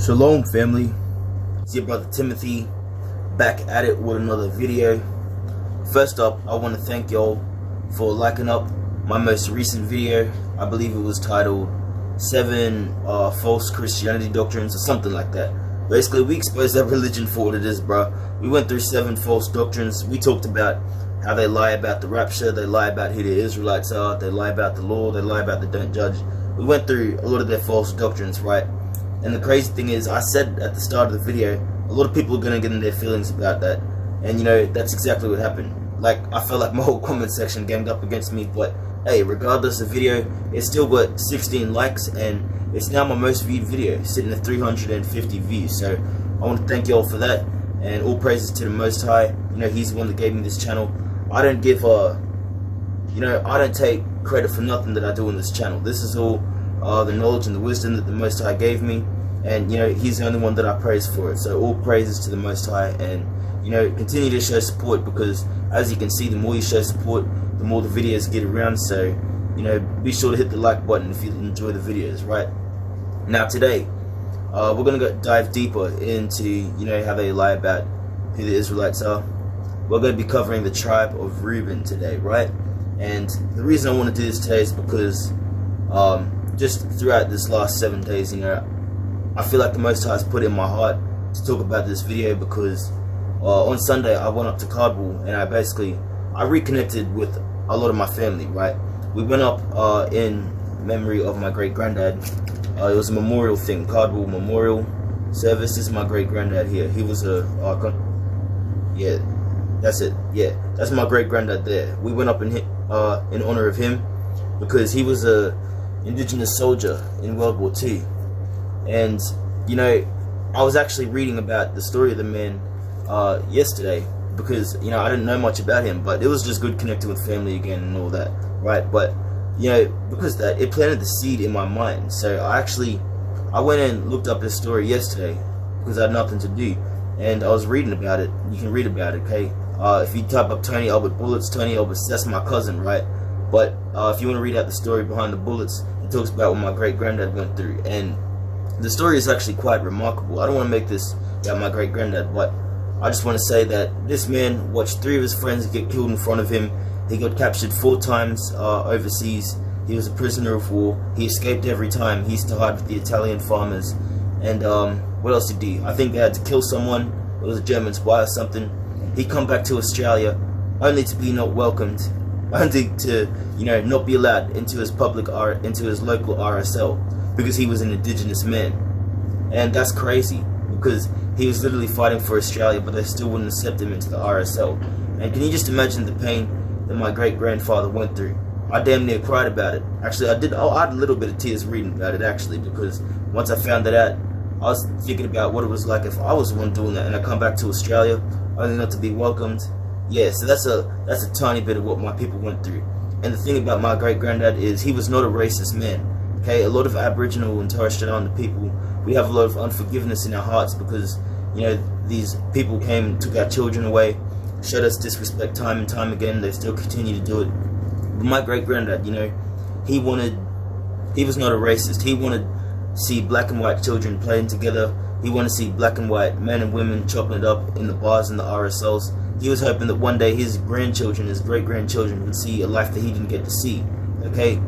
Shalom family, it's your brother Timothy back at it with another video. First up, I want to thank y'all for liking up my most recent video. I believe it was titled 7 False Christianity Doctrines or something like that. Basically, we exposed that religion for what it is, bro. We went through 7 false doctrines. We talked about how they lie about the rapture, they lie about who the Israelites are, they lie about the law, they lie about the don't judge. We went through a lot of their false doctrines, right? And the crazy thing is, I said at the start of the video, a lot of people are going to get in their feelings about that. And you know, that's exactly what happened. Like, I felt like my whole comment section ganged up against me, but hey, regardless of the video, it's still got 16 likes, and it's now my most viewed video, sitting at 350 views. So I want to thank y'all for that, and all praises to the Most High. You know, He's the one that gave me this channel. I don't give I don't take credit for nothing that I do on this channel. This is all the knowledge and the wisdom that the Most High gave me, and you know, He's the only one that I praise for it. So all praises to the Most High, and you know, continue to show support, because as you can see, the more you show support, the more the videos get around. So you know, be sure to hit the like button if you enjoy the videos. Right now, today we're gonna dive deeper into, you know, how they lie about who the Israelites are. We're going to be covering the tribe of Reuben today, right? And the reason I want to do this today is because just throughout this last 7 days, you know, I feel like the Most High has put it in my heart to talk about this video, because on Sunday I went up to Cardwell, and I reconnected with a lot of my family, right? We went up in memory of my great-granddad. It was a memorial thing, Cardwell Memorial Service. This is my great-granddad here. He was yeah, that's it. Yeah, that's my great-granddad there. We went up in honor of him, because he was a indigenous soldier in World War II. And you know, I was actually reading about the story of the man yesterday, because you know, I didn't know much about him, but it was just good connecting with family again and all that, right? But you know, because that, it planted the seed in my mind. So I went and looked up his story yesterday, because I had nothing to do, and I was reading about it. You can read about it, okay? If you type up Tony Albert Bullets, Tony Albert, that's my cousin, right? But if you want to read out the story behind the bullets, it talks about what my great-granddad went through, and the story is actually quite remarkable. I don't want to make this about my great-granddad, but I just want to say that this man watched 3 of his friends get killed in front of him. He got captured 4 times overseas. He was a prisoner of war. He escaped every time. He used to hide with the Italian farmers. And what else did he do? I think they had to kill someone. It was a German spy or something. He come back to Australia only to be not welcomed, only to, you know, not be allowed into his into his local RSL, because he was an indigenous man. And that's crazy, because he was literally fighting for Australia, but they still wouldn't accept him into the RSL. And can you just imagine the pain that my great-grandfather went through? I damn near cried about it. Actually, I had a little bit of tears reading about it, actually, because once I found that out, I was thinking about what it was like if I was the one doing that, and I come back to Australia only not to be welcomed. Yeah, so that's a tiny bit of what my people went through. And the thing about my great-granddad is, he was not a racist man. Okay, a lot of Aboriginal and Torres Strait Islander people, we have a lot of unforgiveness in our hearts, because you know, these people came and took our children away, showed us disrespect time and time again. They still continue to do it. But my great-granddad, you know, he was not a racist. He wanted to see black and white children playing together. He wanted to see black and white men and women chopping it up in the bars and the RSLs. He was hoping that one day his grandchildren, his great-grandchildren, would see a life that he didn't get to see. Okay,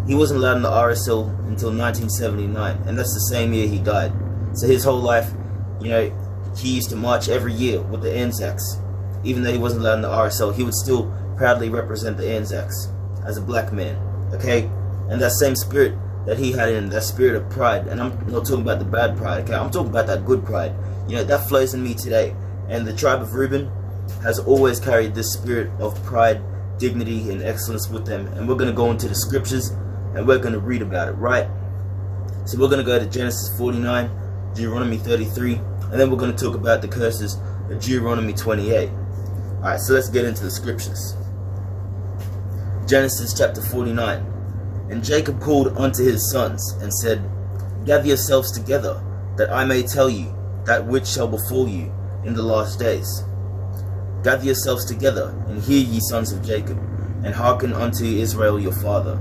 he wasn't allowed in the RSL until 1979, and that's the same year he died. So his whole life, you know, he used to march every year with the Anzacs. Even though he wasn't allowed in the RSL, he would still proudly represent the Anzacs as a black man. Okay, and that same spirit that he had in, that spirit of pride, and I'm not talking about the bad pride, okay, I'm talking about that good pride, you know, that flows in me today. And the tribe of Reuben has always carried this spirit of pride, dignity, and excellence with them. And we're going to go into the scriptures, and we're going to read about it, right? So we're going to go to Genesis 49, Deuteronomy 33, and then we're going to talk about the curses of Deuteronomy 28. Alright, so let's get into the scriptures. Genesis chapter 49. And Jacob called unto his sons, and said, Gather yourselves together, that I may tell you that which shall befall you in the last days. Gather yourselves together, and hear ye sons of Jacob, and hearken unto Israel your father.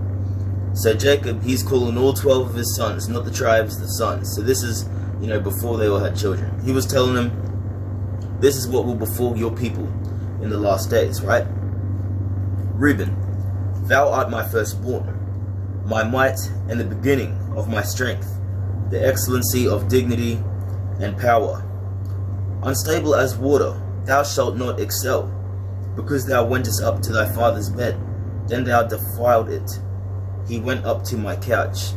So Jacob, he's calling all 12 of his sons, not the tribes, the sons. So this is before they all had children. He was telling them, this is what will befall your people in the last days, right? Reuben, thou art my firstborn, my might and the beginning of my strength, the excellency of dignity and power. Unstable as water, thou shalt not excel, because thou wentest up to thy father's bed, then thou defiled it. He went up to my couch.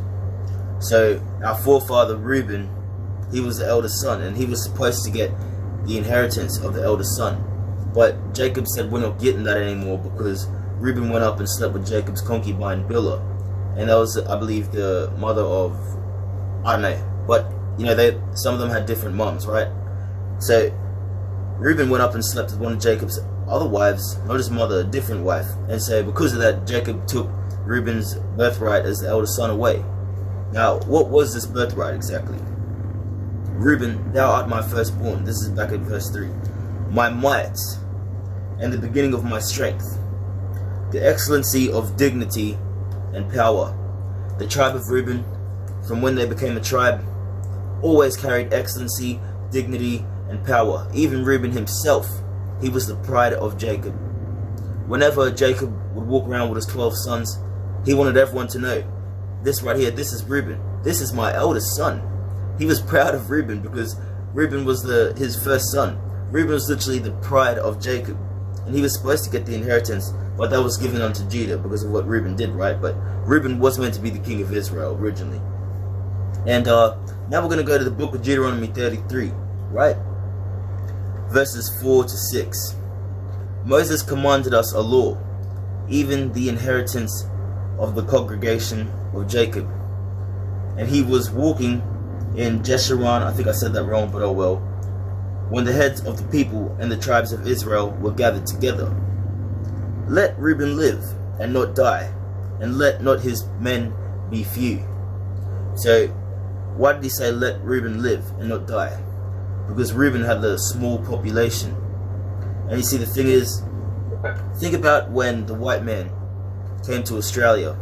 So our forefather Reuben, he was the eldest son, and he was supposed to get the inheritance of the eldest son. But Jacob said, we're not getting that anymore, because Reuben went up and slept with Jacob's concubine Bilhah, and that was, I believe, the mother of, I don't know, but some of them had different moms, right? So Reuben went up and slept with one of Jacob's other wives, not his mother, a different wife, and so because of that, Jacob took Reuben's birthright as the eldest son away. Now, what was this birthright exactly? Reuben, thou art my firstborn. This is back in verse 3. My might and the beginning of my strength, the excellency of dignity and power. The tribe of Reuben, from when they became a tribe, always carried excellency, dignity, and power. Even Reuben himself, he was the pride of Jacob. Whenever Jacob would walk around with his 12 sons, he wanted everyone to know, this right here, this is Reuben. This is my eldest son. He was proud of Reuben because Reuben was his first son. Reuben was literally the pride of Jacob, and he was supposed to get the inheritance, but that was given unto Judah because of what Reuben did, right? But Reuben was meant to be the king of Israel originally. And now we're going to go to the book of Deuteronomy 33, right? Verses 4 to 6. Moses commanded us a law, even the inheritance of the congregation of Jacob. And he was walking in Jeshurun, I think I said that wrong, but oh well, when the heads of the people and the tribes of Israel were gathered together. Let Reuben live and not die, and let not his men be few. So why did he say let Reuben live and not die? Because Reuben had a small population. And you see, the thing is, think about when the white man came to Australia.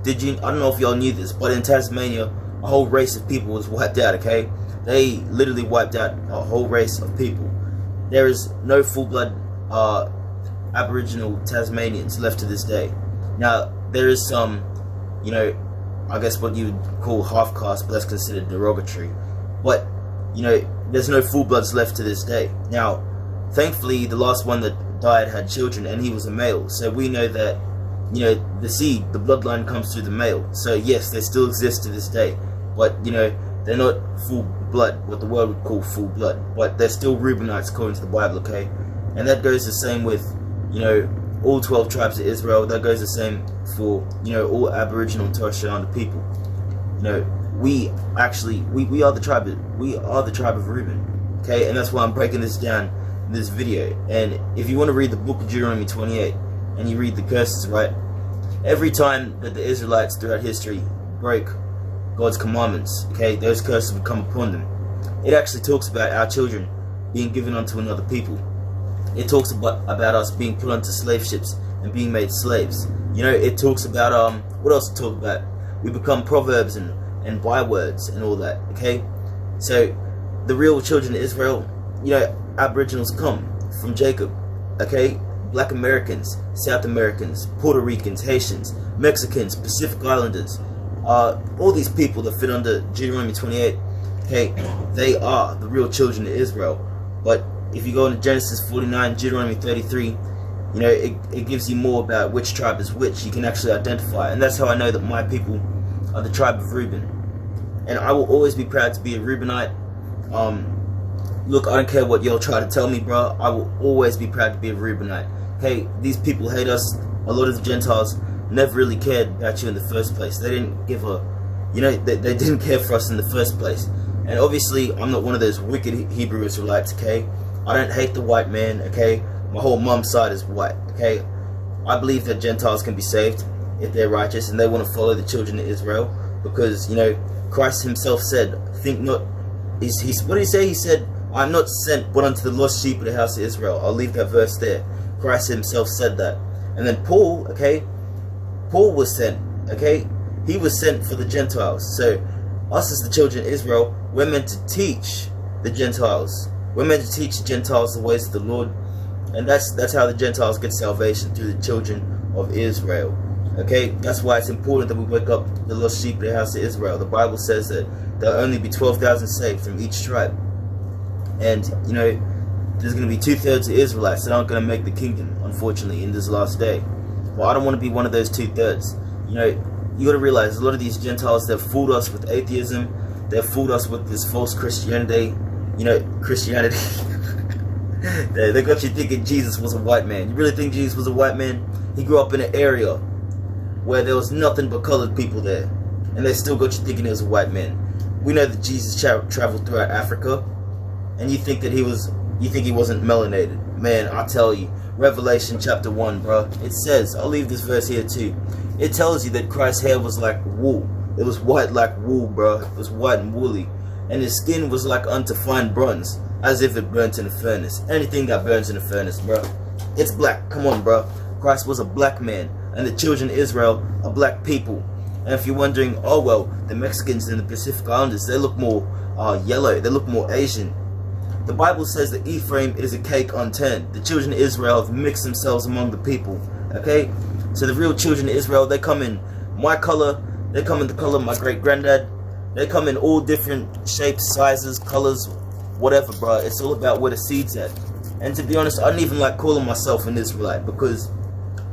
I don't know if y'all knew this, but in Tasmania, a whole race of people was wiped out, okay? They literally wiped out a whole race of people. There is no full-blood Aboriginal Tasmanians left to this day. Now, there is some, I guess what you would call half-caste, but that's considered derogatory. But, there's no full-bloods left to this day. Now, thankfully, the last one that died had children, and he was a male. So we know that, the seed, the bloodline comes through the male. So yes, they still exist to this day. But, they're not full blood, what the world would call full blood. But they're still Reubenites according to the Bible, okay? And that goes the same with, all 12 tribes of Israel. That goes the same for, all Aboriginal and Torres people. We are the tribe of Reuben, okay? And that's why I'm breaking this down in this video. And if you want to read the book of Deuteronomy 28 and you read the curses, right? Every time that the Israelites throughout history break God's commandments, okay, those curses would come upon them. It actually talks about our children being given unto another people. It talks about us being put onto slave ships and being made slaves. It talks about what else it talks about? We become proverbs and bywords and all that, okay? So the real children of Israel, Aboriginals come from Jacob, okay? Black Americans, South Americans, Puerto Ricans, Haitians, Mexicans, Pacific Islanders, all these people that fit under Deuteronomy 28, okay, they are the real children of Israel. But if you go into Genesis 49, Deuteronomy 33, it gives you more about which tribe is which. You can actually identify, and that's how I know that my people are the tribe of Reuben. And I will always be proud to be a Reubenite. Look, I don't care what y'all try to tell me, bro. I will always be proud to be a Reubenite. Hey, these people hate us. A lot of the Gentiles never really cared about you in the first place. They didn't give a, they didn't care for us in the first place. And obviously, I'm not one of those wicked Hebrew Israelites, okay? I don't hate the white man, okay? My whole mom's side is white, okay? I believe that Gentiles can be saved if they're righteous and they want to follow the children of Israel, because, Christ himself said, think not, what did he say? He said, I'm not sent but unto the lost sheep of the house of Israel. I'll leave that verse there. Christ himself said that. And then Paul, okay? Paul was sent, okay? He was sent for the Gentiles. So Us as the children of Israel, we're meant to teach the Gentiles. We're meant to teach the Gentiles the ways of the Lord. And that's how the Gentiles get salvation, through the children of Israel. Okay, that's why it's important that we wake up the lost sheep of the house of Israel. The Bible says that there'll only be 12,000 saved from each tribe. And, you know, there's going to be 2/3 of Israelites that aren't going to make the kingdom, unfortunately, in this last day. Well, I don't want to be one of those 2/3. You know, you got to realize a lot of these Gentiles, they've fooled us with atheism. They've fooled us with this false Christianity. You know, Christianity. They got you thinking Jesus was a white man. You really think Jesus was a white man? He grew up in an area where there was nothing but colored people there, and they still got you thinking he was a white man. We know that Jesus traveled throughout Africa, and you think he wasn't melanated. Man, I tell you, Revelation chapter 1, bro, it says, I'll leave this verse here too, it tells you that Christ's hair was like wool. It was white like wool, bro. It was white and woolly, and his skin was like unto fine bronze, as if it burnt in a furnace. Anything that burns in a furnace, bro, it's black. Come on, bro. Christ was a black man, and the children of Israel are black people. And if you're wondering, oh well, the Mexicans and the Pacific Islanders, they look more yellow, they look more Asian. The Bible says that Ephraim is a cake unturned. The children of Israel have mixed themselves among the people. Okay, so the real children of Israel, they come in my color, they come in the color of my great granddad, they come in all different shapes, sizes, colors, whatever, bro. It's all about where the seed's at. And to be honest, I don't even like calling myself an Israelite, because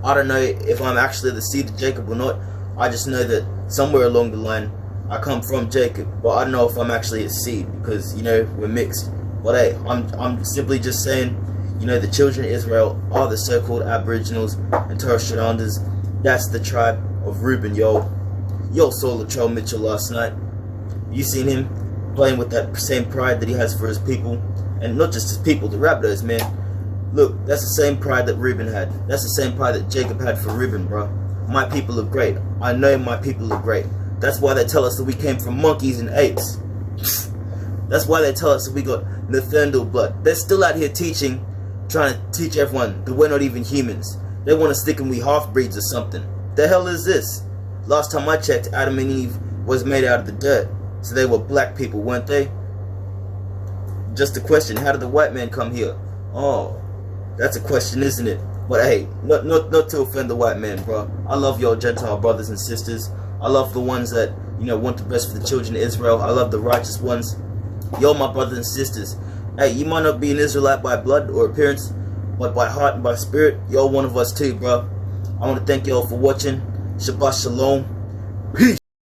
I don't know if I'm actually the seed of Jacob or not. I just know that somewhere along the line I come from Jacob, but I don't know if I'm actually a seed, because, you know, we're mixed. But hey, I'm simply just saying, you know, the children of Israel are the so-called Aboriginals and Torres Strait. That's the tribe of Reuben, yo. Yo saw Latrell Mitchell last night. You seen him playing with that same pride that he has for his people, and not just his people, the Rabbitohs, man. Look, that's the same pride that Reuben had. That's the same pride that Jacob had for Reuben, bro. My people are great. I know my people are great. That's why they tell us that we came from monkeys and apes. That's why they tell us that we got Neanderthal blood. They're still out here teaching, trying to teach everyone that we're not even humans. They want to stick in we half-breeds or something. The hell is this? Last time I checked, Adam and Eve was made out of the dirt. So they were black people, weren't they? Just a question, how did the white man come here? Oh, that's a question, isn't it? But hey, not to offend the white man, bro. I love your Gentile brothers and sisters. I love the ones that, you know, want the best for the children of Israel. I love the righteous ones. Yo, my brothers and sisters. Hey, you might not be an Israelite by blood or appearance, but by heart and by spirit, you're one of us too, bro. I want to thank y'all for watching. Shabbat shalom. Peace.